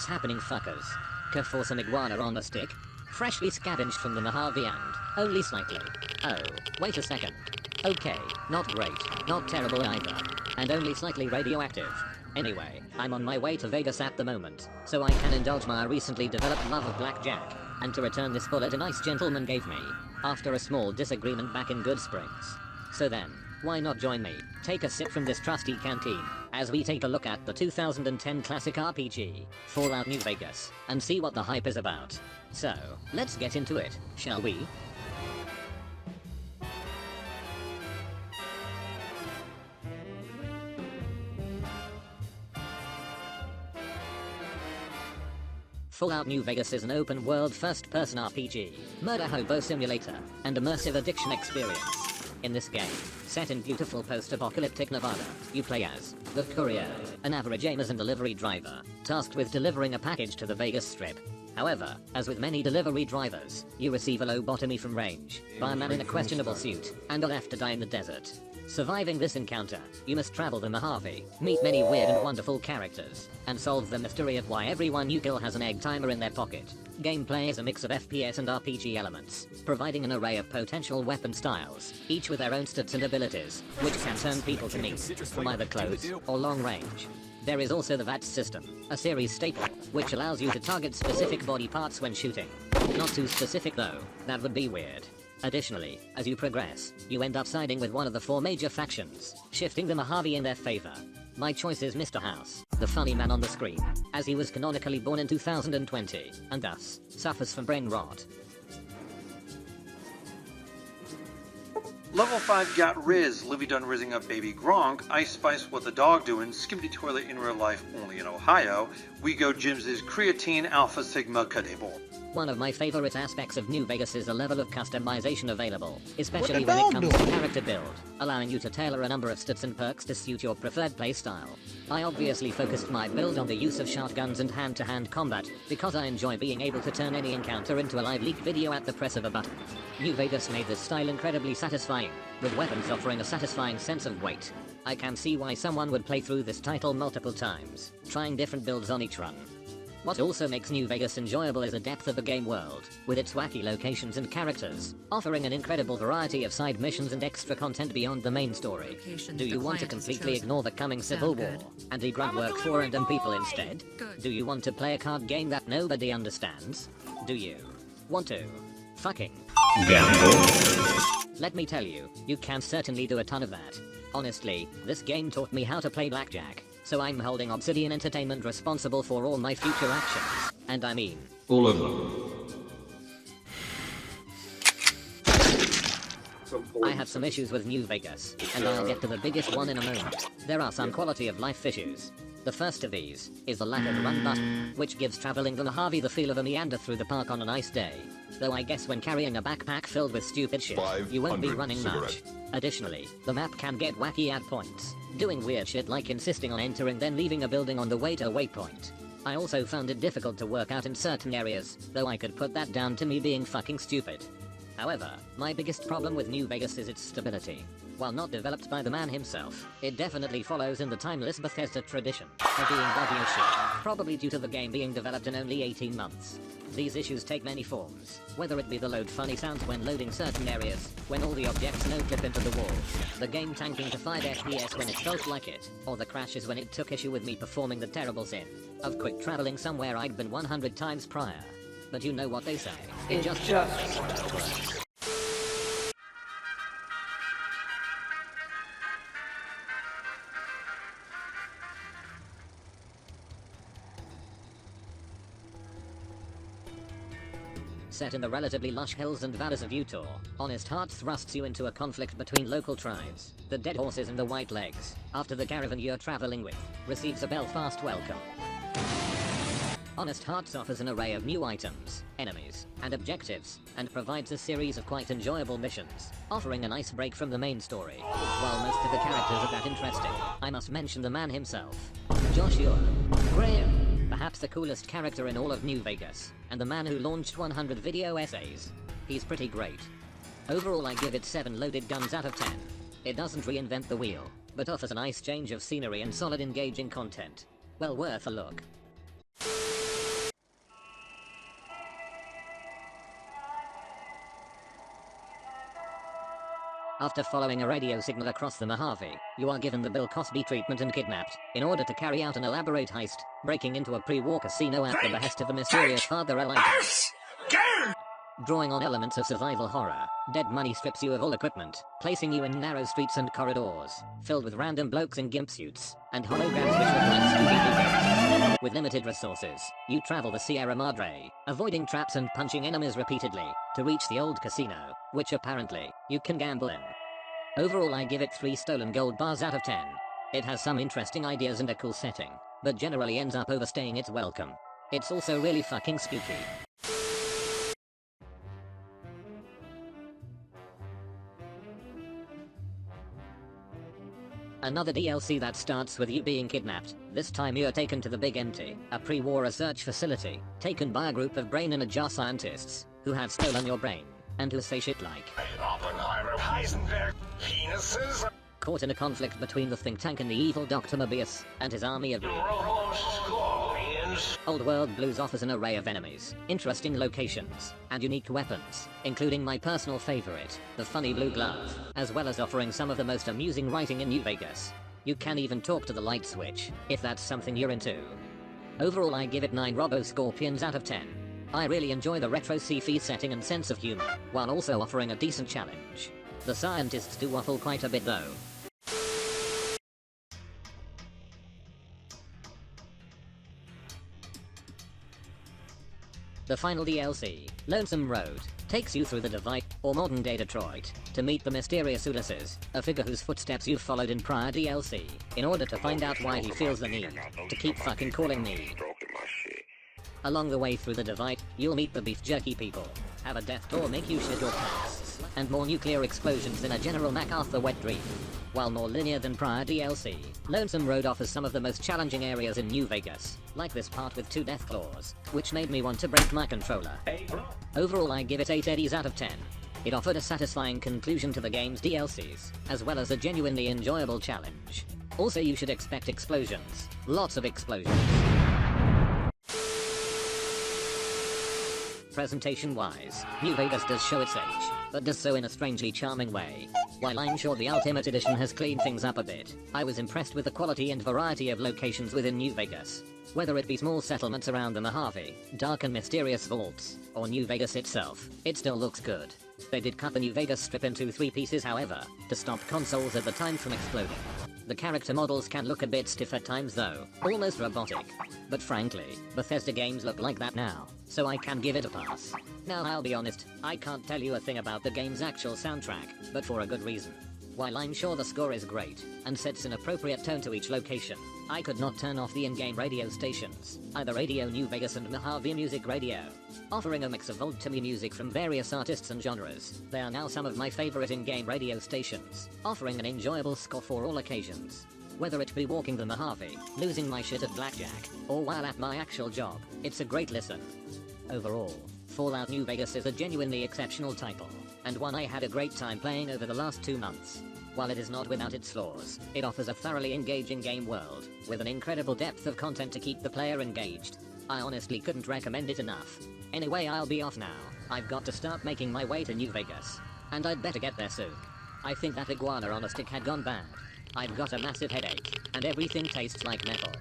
What's happening, fuckers? For some iguana on a stick? Freshly scavenged from the Mojave and only slightly. Oh, wait a second. Okay, not great, not terrible either. And only slightly radioactive. Anyway, I'm on my way to Vegas at the moment, so I can indulge my recently developed love of blackjack, and to return this bullet a nice gentleman gave me, after a small disagreement back in Good Springs. So then, why not join me, take a sip from this trusty canteen, as we take a look at the 2010 classic RPG, Fallout New Vegas, and see what the hype is about. So, let's get into it, shall we? Fallout New Vegas is an open-world first-person RPG, murder hobo simulator, and immersive addiction experience. In this game, set in beautiful post-apocalyptic Nevada, you play as the Courier, an average Amazon delivery driver, tasked with delivering a package to the Vegas Strip. However, as with many delivery drivers, you receive a lobotomy from range by a man in a questionable suit, and are left to die in the desert. Surviving this encounter, you must travel the Mojave, meet many weird and wonderful characters, and solve the mystery of why everyone you kill has an egg timer in their pocket. Gameplay is a mix of FPS and RPG elements, providing an array of potential weapon styles, each with their own stats and abilities, which can turn people to meat, from either close or long range. There is also the VATS system, a series staple, which allows you to target specific body parts when shooting. Not too specific though, that would be weird. Additionally, as you progress, you end up siding with one of the four major factions, shifting the Mojave in their favor. My choice is Mr. House, the funny man on the screen, as he was canonically born in 2020, and thus, suffers from brain rot. Level 5 got Riz, Livy done rizzing up baby Gronk, Ice Spice what the dog doing, Skimpy Toilet in real life only in Ohio, We Go Gyms is Creatine Alpha Sigma Cadable. One of my favorite aspects of New Vegas is the level of customization available, especially when it comes to character build, allowing you to tailor a number of stats and perks to suit your preferred playstyle. I obviously focused my build on the use of shotguns and hand-to-hand combat, because I enjoy being able to turn any encounter into a live leak video at the press of a button. New Vegas made this style incredibly satisfying, with weapons offering a satisfying sense of weight. I can see why someone would play through this title multiple times, trying different builds on each run. What also makes New Vegas enjoyable is the depth of the game world, with its wacky locations and characters, offering an incredible variety of side missions and extra content beyond the main story. Do you want to completely ignore the coming civil war, and do grunt work for random people instead? Do you want to play a card game that nobody understands? Do you want to fucking gamble? Let me tell you, you can certainly do a ton of that. Honestly, this game taught me how to play blackjack. So I'm holding Obsidian Entertainment responsible for all my future actions. And I mean, all of them. I have some issues with New Vegas, and I'll get to the biggest one in a moment. There are some quality of life issues. The first of these is the lack of a run button, which gives traveling the Mojave the feel of a meander through the park on a nice day. Though I guess when carrying a backpack filled with stupid shit, you won't be running much. Additionally, the map can get wacky at points, doing weird shit like insisting on entering then leaving a building on the way to a waypoint. I also found it difficult to work out in certain areas, though I could put that down to me being fucking stupid. However, my biggest problem with New Vegas is its stability. While not developed by the man himself, it definitely follows in the timeless Bethesda tradition of being buggy as shit, probably due to the game being developed in only 18 months. These issues take many forms, whether it be the load funny sounds when loading certain areas, when all the objects no-clip into the wall, the game tanking to 5 FPS when it felt like it, or the crashes when it took issue with me performing the terrible sin of quick traveling somewhere I'd been 100 times prior. But you know what they say, it just works. Set in the relatively lush hills and valleys of Utah, Honest Heart thrusts you into a conflict between local tribes, the Dead Horses and the White Legs, after the caravan you're traveling with receives a Belfast welcome. Honest Hearts offers an array of new items, enemies, and objectives, and provides a series of quite enjoyable missions, offering a nice break from the main story. While most of the characters are that interesting, I must mention the man himself, Joshua Graham, perhaps the coolest character in all of New Vegas, and the man who launched 100 video essays. He's pretty great. Overall I give it 7 loaded guns out of 10. It doesn't reinvent the wheel, but offers a nice change of scenery and solid engaging content. Well worth a look. After following a radio signal across the Mojave, you are given the Bill Cosby treatment and kidnapped, in order to carry out an elaborate heist, breaking into a pre-war casino at the behest of a mysterious father Elijah. Drawing on elements of survival horror, dead money strips you of all equipment, placing you in narrow streets and corridors, filled with random blokes in gimp suits, and holograms which look like Scooby-Doo. With limited resources, you travel the Sierra Madre, avoiding traps and punching enemies repeatedly, to reach the old casino, which apparently, you can gamble in. Overall I give it 3 stolen gold bars out of 10. It has some interesting ideas and a cool setting, but generally ends up overstaying its welcome. It's also really fucking spooky. Another DLC that starts with you being kidnapped. This time you're taken to the Big Empty, a pre-war research facility, taken by a group of brain-in-a-jar scientists, who had stolen your brain, and who say shit like Oppenheimer, Heisenberg, penises. Caught in a conflict between the think tank and the evil Dr. Mobius, and his army of Old World Blues offers an array of enemies, interesting locations, and unique weapons, including my personal favorite, the funny blue glove, as well as offering some of the most amusing writing in New Vegas. You can even talk to the light switch, if that's something you're into. Overall I give it 9 Robo-Scorpions out of 10. I really enjoy the retro sci-fi setting and sense of humor, while also offering a decent challenge. The scientists do waffle quite a bit though. The final DLC, Lonesome Road, takes you through the Divide, or modern-day Detroit, to meet the mysterious Ulysses, a figure whose footsteps you've followed in prior DLC, in order to find out why he feels the need to keep fucking calling me. Along the way through the Divide, you'll meet the beef jerky people, have a death door make you shit your pants, and more nuclear explosions than a General MacArthur wet dream. While more linear than prior DLC, Lonesome Road offers some of the most challenging areas in New Vegas, like this part with 2 death claws, which made me want to break my controller. Overall I give it 8 Eddies out of 10. It offered a satisfying conclusion to the game's DLCs, as well as a genuinely enjoyable challenge. Also you should expect explosions. Lots of explosions. Presentation-wise, New Vegas does show its age, but does so in a strangely charming way. While I'm sure the Ultimate Edition has cleaned things up a bit, I was impressed with the quality and variety of locations within New Vegas. Whether it be small settlements around the Mojave, dark and mysterious vaults, or New Vegas itself, it still looks good. They did cut the New Vegas Strip into 3 pieces however, to stop consoles at the time from exploding. The character models can look a bit stiff at times though, almost robotic. But frankly, Bethesda games look like that now, so I can give it a pass. Now I'll be honest, I can't tell you a thing about the game's actual soundtrack, but for a good reason. While I'm sure the score is great, and sets an appropriate tone to each location, I could not turn off the in-game radio stations, either Radio New Vegas and Mojave Music Radio. Offering a mix of old-timey music from various artists and genres, they are now some of my favorite in-game radio stations, offering an enjoyable score for all occasions. Whether it be walking the Mojave, losing my shit at blackjack, or while at my actual job, it's a great listen. Overall, Fallout New Vegas is a genuinely exceptional title, and one I had a great time playing over the last 2 months. While it is not without its flaws, it offers a thoroughly engaging game world, with an incredible depth of content to keep the player engaged. I honestly couldn't recommend it enough. Anyway, I'll be off now. I've got to start making my way to New Vegas. And I'd better get there soon. I think that iguana on a stick had gone bad. I've got a massive headache, and everything tastes like metal.